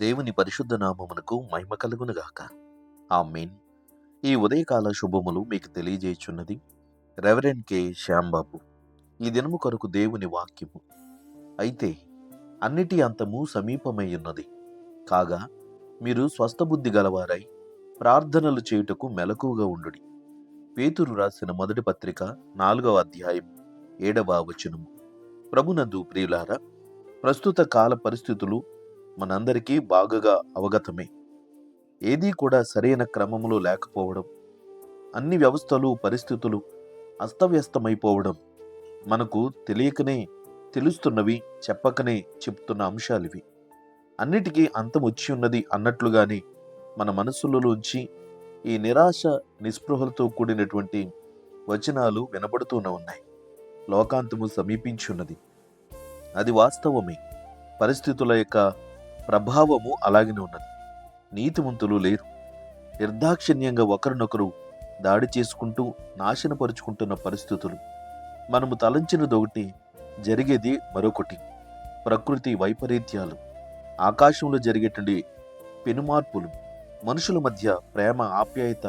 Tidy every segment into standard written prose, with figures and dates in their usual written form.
దేవుని పరిశుద్ధ నామమునకు మహిమ కలుగునుగాక. ఆమేన్. ఈ ఉదయకాల శుభములు మీకు తెలియజేయుచున్నది రెవరెండ్ కె శ్యాంబాబు. ఈ దినము కొరకు దేవుని వాక్యము. అయితే అన్నిటి అంతము సమీపమై ఉన్నది. కాగా మీరు స్వస్థబుద్ధి గలవారై ప్రార్థనలు చేయుటకు మెలకువగా ఉండుడి. పేతురు రాసిన మొదటి పత్రిక 4వ అధ్యాయం 7వ వచనము. ప్రభునందు ప్రియులారా, ప్రస్తుత కాల పరిస్థితులు మనందరికీ బాగుగా అవగతమే. ఏదీ కూడా సరైన క్రమములో లేకపోవడం, అన్ని వ్యవస్థలు పరిస్థితులు అస్తవ్యస్తమైపోవడం మనకు తెలియకనే తెలుస్తున్నవి, చెప్పకనే చెప్తున్న అంశాలివి. అన్నిటికీ అంతం వచ్చి ఉన్నది అన్నట్లుగానే మన మనస్సులలోంచి ఈ నిరాశ నిస్పృహలతో కూడినటువంటి వచనాలు వినబడుతూనే ఉన్నాయి. లోకాంతము సమీపించున్నది. అది వాస్తవమే. పరిస్థితుల యొక్క ప్రభావము అలాగనే ఉన్నది. నీతిమంతులు లేరు. నిర్దాక్షిణ్యంగా ఒకరినొకరు దాడి చేసుకుంటూ నాశనపరుచుకుంటున్న పరిస్థితులు. మనము తలంచినదొకటి, జరిగేది మరొకటి. ప్రకృతి వైపరీత్యాలు, ఆకాశంలో జరిగేటువంటి పెనుమార్పులు, మనుషుల మధ్య ప్రేమ, ఆప్యాయత,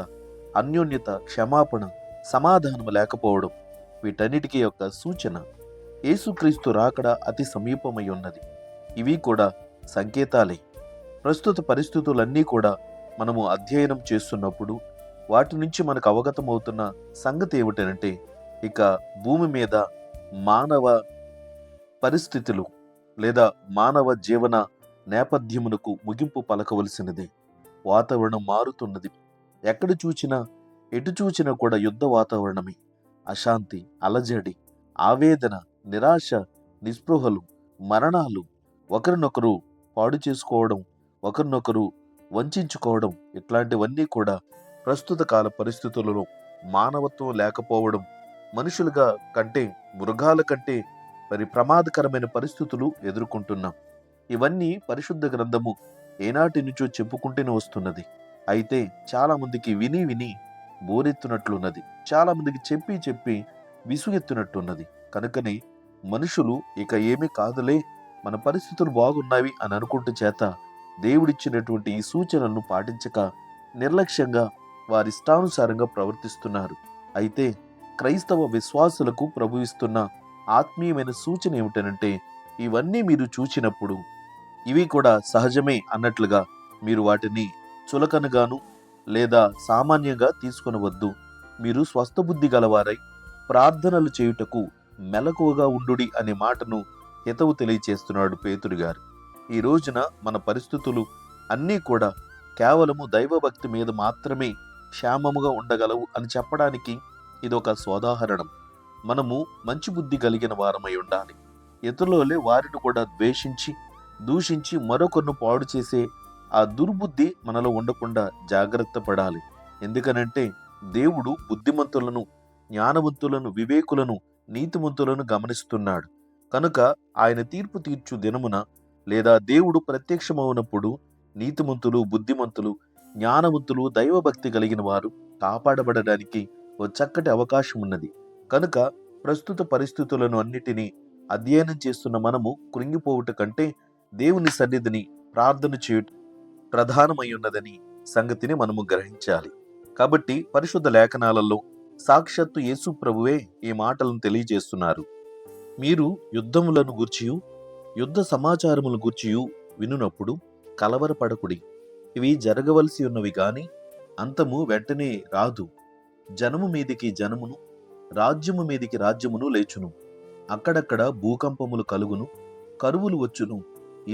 అన్యోన్యత, క్షమాపణ, సమాధానం లేకపోవడం, వీటన్నిటికీ యొక్క సూచన యేసుక్రీస్తు రాకడ అతి సమీపమై ఉన్నది. ఇవి కూడా సంకేతాలే. ప్రస్తుత పరిస్థితులన్నీ కూడా మనము అధ్యయనం చేస్తున్నప్పుడు వాటి నుంచి మనకు అవగతమవుతున్న సంగతి ఏమిటంటే, ఇక భూమి మీద మానవ పరిస్థితులు లేదా మానవ జీవన నేపథ్యమునకు ముగింపు పలకవలసినది. వాతావరణం మారుతున్నది. ఎక్కడ చూచినా ఎటు చూచినా కూడా యుద్ధ వాతావరణమే. అశాంతి, అలజడి, ఆవేదన, నిరాశ, నిస్పృహలు, మరణాలు, ఒకరినొకరు పాడు చేసుకోవడం, ఒకరినొకరు వంచుకోవడం, ఇట్లాంటివన్నీ కూడా ప్రస్తుత కాల పరిస్థితులలో మానవత్వం లేకపోవడం, మనుషులుగా కంటే మృగాల కంటే మరి ప్రమాదకరమైన పరిస్థితులు ఎదుర్కొంటున్నాం. ఇవన్నీ పరిశుద్ధ గ్రంథము ఏనాటి నుంచో చెప్పుకుంటూనే వస్తున్నది. అయితే చాలా మందికి విని విని బోరెత్తునట్లున్నది. చాలా మందికి చెప్పి చెప్పి విసుగెత్తునట్టున్నది. కనుకనే మనుషులు ఇక ఏమీ కాదులే, మన పరిస్థితులు బాగున్నాయి అని అనుకుంటూ చేత దేవుడిచ్చినటువంటి ఈ సూచనలను పాటించక నిర్లక్ష్యంగా వారి ఇష్టానుసారంగా ప్రవర్తిస్తున్నారు. అయితే క్రైస్తవ విశ్వాసులకు ప్రభు ఇస్తున్న ఆత్మీయమైన సూచన ఏమిటనంటే, ఇవన్నీ మీరు చూచినప్పుడు ఇవి కూడా సహజమే అన్నట్లుగా మీరు వాటిని చులకనగాను లేదా సామాన్యంగా తీసుకొనవద్దు. మీరు స్వస్థబుద్ధి గలవారై ప్రార్థనలు చేయుటకు మెలకువగా ఉండుడి అనే మాటను హితవు తెలియచేస్తున్నాడు పేతురు గారు. ఈ రోజున మన పరిస్థితులు అన్నీ కూడా కేవలము దైవభక్తి మీద మాత్రమే క్షేమముగా ఉండగలవు అని చెప్పడానికి ఇదొక సోదాహరణం. మనము మంచి బుద్ధి కలిగిన వారమై ఉండాలి. ఇతరులే వారిని కూడా ద్వేషించి దూషించి మరొకరిని పాడు చేసే ఆ దుర్బుద్ధి మనలో ఉండకుండా జాగ్రత్త పడాలి. ఎందుకనంటే దేవుడు బుద్ధిమంతులను, జ్ఞానవంతులను, వివేకులను, నీతిమంతులను గమనిస్తున్నాడు. కనుక ఆయన తీర్పు తీర్చు దినమున లేదా దేవుడు ప్రత్యక్షమవునప్పుడు నీతిమంతులు, బుద్ధిమంతులు, జ్ఞానవంతులు, దైవభక్తి కలిగిన వారు కాపాడబడడానికి ఓ చక్కటి అవకాశం ఉన్నది. కనుక ప్రస్తుత పరిస్థితులను అన్నిటినీ అధ్యయనం చేస్తున్న మనము కృంగిపోవుట కంటే దేవుని సన్నిధిని ప్రార్థన చేయుట ప్రధానమై ఉన్నదని సంగతిని మనము గ్రహించాలి. కాబట్టి పరిశుద్ధ లేఖనాలలో సాక్షాత్తు యేసు ప్రభువే ఈ మాటలను తెలియజేస్తున్నారు. మీరు యుద్ధములను గూర్చియు యుద్ధ సమాచారములను గూర్చియు వినునప్పుడు కలవరపడకుడి. ఇవి జరగవలసి ఉన్నవి గాని అంతము వెంటనే రాదు. జనము మీదికి జనమును, రాజ్యము మీదికి రాజ్యమును లేచును. అక్కడక్కడ భూకంపములు కలుగును, కరువులు వచ్చును.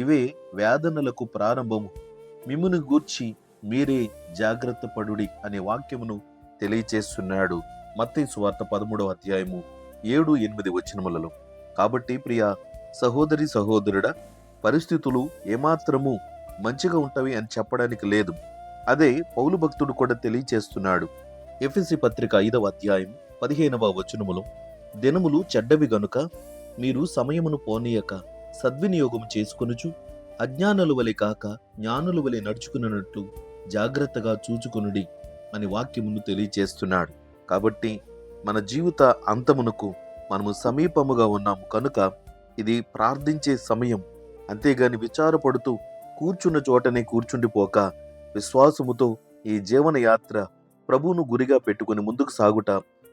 ఇవే వేదనలకు ప్రారంభము. మిమ్మును గూర్చి మీరే జాగ్రత్త పడుడి అనే వాక్యమును తెలియచేస్తున్నాడు మత్తయి సువార్త 13వ అధ్యాయము 7-8 వచనములలో. కాబట్టి ప్రియ సహోదరి సహోదరుడా, పరిస్థితులు ఏమాత్రము మంచిగా ఉంటవి అని చెప్పడానికి లేదు. అదే పౌలు భక్తుడు కూడా తెలియచేస్తున్నాడు. ఎఫెసీ పత్రిక 5వ అధ్యాయం 15వ వచనములో, దినములు చెడ్డవి గనుక మీరు సమయమును పోనీయక సద్వినియోగం చేసుకొనుచు అజ్ఞానుల వలె కాక జ్ఞానుల వలె నడుచుకున్నట్టు జాగ్రత్తగా చూచుకొనుడి అని వాక్యమును తెలియచేస్తున్నాడు. కాబట్టి మన జీవిత అంతమునకు మనము సమీపముగా ఉన్నాము కనుక ఇది ప్రార్థించే సమయం. అంతేగాని విచారపడుతూ కూర్చున్న చోటనే కూర్చుండిపోక విశ్వాసముతో ఈ జీవన యాత్ర ప్రభువును గురిగా పెట్టుకుని ముందుకు సాగుట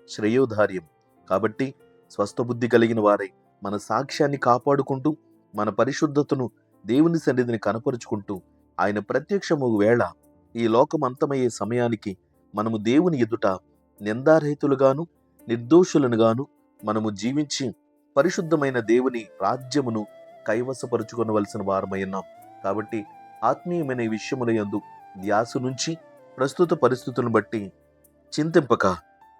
శ్రేయోధార్యం. కాబట్టి స్వస్థ బుద్ధి కలిగిన వారై మన సాక్ష్యాన్ని కాపాడుకుంటూ మన పరిశుద్ధతను దేవుని సన్నిధిని కనపరుచుకుంటూ ఆయన ప్రత్యక్షము వేళ ఈ లోకం అంతమయ్యే సమయానికి మనము దేవుని ఎదుట నిందారహితులుగాను నిర్దోషులనుగాను మనము జీవించి పరిశుద్ధమైన దేవుని రాజ్యమును కైవసపరుచుకొనవలసిన వారమై ఉన్నాం. కాబట్టి ఆత్మీయమైన ఈ విషయముల యందు ధ్యాస నుంచి ప్రస్తుత పరిస్థితులను బట్టి చింతింపక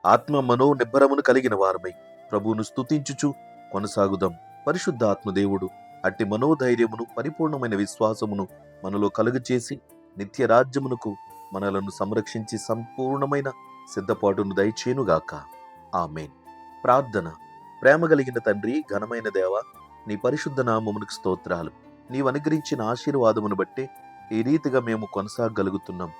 ఆత్మ మనో నిబ్బరమును కలిగిన వారమై ప్రభువును స్తుతించుచు కొనసాగుదాం. పరిశుద్ధ ఆత్మదేవుడు అట్టి మనోధైర్యమును పరిపూర్ణమైన విశ్వాసమును మనలో కలుగచేసి నిత్య రాజ్యమునకు మనలను సంరక్షించి సంపూర్ణమైన సిద్ధపాటును దయచేయునుగాక. ఆమేన్. ప్రార్థన. ప్రేమ కలిగిన తండ్రి, ఘనమైన దేవ, నీ పరిశుద్ధ నామమునకు స్తోత్రాలు. నీవు అనుగ్రహించిన ఆశీర్వాదమును బట్టే ఈ రీతిగా మేము కొనసాగలుగుతున్నాం.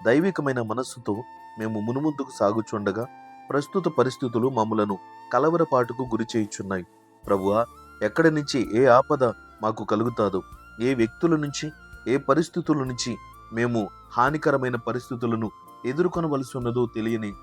దైవికమైన మనస్సుతో మేము మునుముందుకు సాగుచుండగా ప్రస్తుత పరిస్థితులు మమ్మలను కలవరపాటుకు గురి చేయుచున్నాయి. ప్రభువా, ఎక్కడి నుంచి ఏ ఆపద మాకు కలుగుతాదో, ఏ వ్యక్తుల నుంచి, ఏ పరిస్థితుల నుంచి మేము హానికరమైన పరిస్థితులను ఎదుర్కొనవలసి ఉన్నదో తెలియని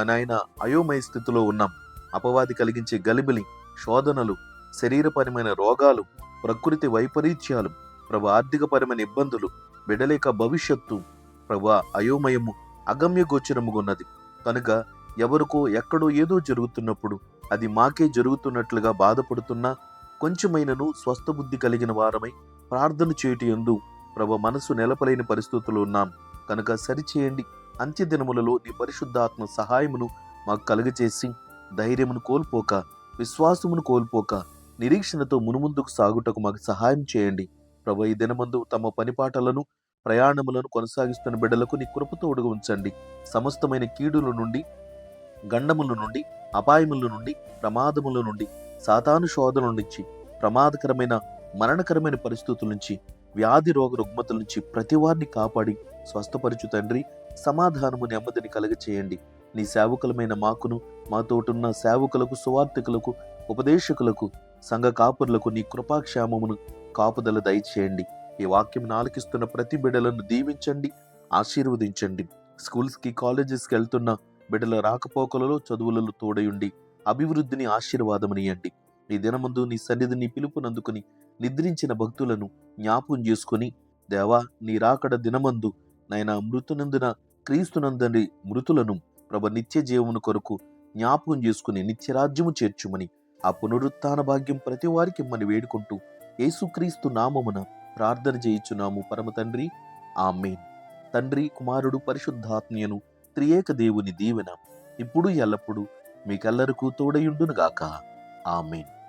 నాయన అయోమయ స్థితిలో ఉన్నాం. అపవాది కలిగించే గలిబిలి, శోధనలు, శరీరపరమైన రోగాలు, ప్రకృతి వైపరీత్యాలు, ప్రభు ఆర్థికపరమైన ఇబ్బందులు, బిడలేక భవిష్యత్తు, ప్రభు అయోమయము అగమ్య గోచరముగున్నది. కనుక ఎవరికో ఎక్కడో ఏదో జరుగుతున్నప్పుడు అది మాకే జరుగుతున్నట్లుగా బాధపడుతున్నా కొంచెమైనను స్వస్థ బుద్ధి కలిగిన వారమై ప్రార్థన చేయుట యందు ప్రభు మనసు నెలపలేని పరిస్థితులు ఉన్నాం. కనుక సరిచేయండి. అంత్యదినములలో నీ పరిశుద్ధాత్మ సహాయమును మాకు కలుగచేసి ధైర్యమును కోల్పోక, విశ్వాసమును కోల్పోక, నిరీక్షణతో మునుముందుకు సాగుటకు మాకు సహాయం చేయండి. ప్రభు ఈ దినమందు తమ పనిపాటలను, ప్రయాణములను కొనసాగిస్తున్న బిడ్డలకు నీ కృపతోడుగా ఉంచండి. సమస్తమైన కీడుల నుండి, గండముల నుండి, అపాయముల నుండి, ప్రమాదముల నుండి, సాతాను శోధనల నుంచి, ప్రమాదకరమైన మరణకరమైన పరిస్థితుల నుంచి, వ్యాధి రోగ రుగ్మతల నుంచి ప్రతి వారిని కాపాడి స్వస్థపరచు తండ్రి. సమాధానము, నెమ్మదిని కలుగచేయండి. నీ సేవకులమైన మాకును, మాతోటున్న సేవకులకు, సువార్థికులకు, ఉపదేశకులకు, సంఘ కాపురులకు నీ కృపాక్షేమమును కాపుదల దయచేయండి. ఈ వాక్యం ఆలకిస్తున్న ప్రతి బిడ్డలను దీవించండి, ఆశీర్వదించండి. స్కూల్స్కి, కాలేజెస్కి వెళ్తున్న బిడ్డల రాకపోకలలో, చదువులలో తోడయుండి అభివృద్ధిని, ఆశీర్వాదమునియండి. ఈ దినమందు నీ సన్నిధిని పిలుపునందుకుని నిద్రించిన భక్తులను జ్ఞాపకం చేసుకుని దేవా, నీ రాకడ దినమందు నాయన మృతునందున క్రీస్తునందని మృతులను ప్రభ నిత్య జీవమును కొరకు జ్ఞాపకం చేసుకుని నిత్యరాజ్యము చేర్చుమని ఆ పునరుత్థాన భాగ్యం ప్రతి వారికి ఇమ్మని వేడుకుంటూ యేసుక్రీస్తు నామమున ప్రార్థన చేయుచున్నాము పరమ తండ్రి. ఆమేన్. తండ్రి, కుమారుడు, పరిశుద్ధాత్మయను త్రియేక దేవుని దీవెన ఇప్పుడు ఎల్లప్పుడూ మీకెల్లరకు తోడయుండునుగాక. ఆమేన్.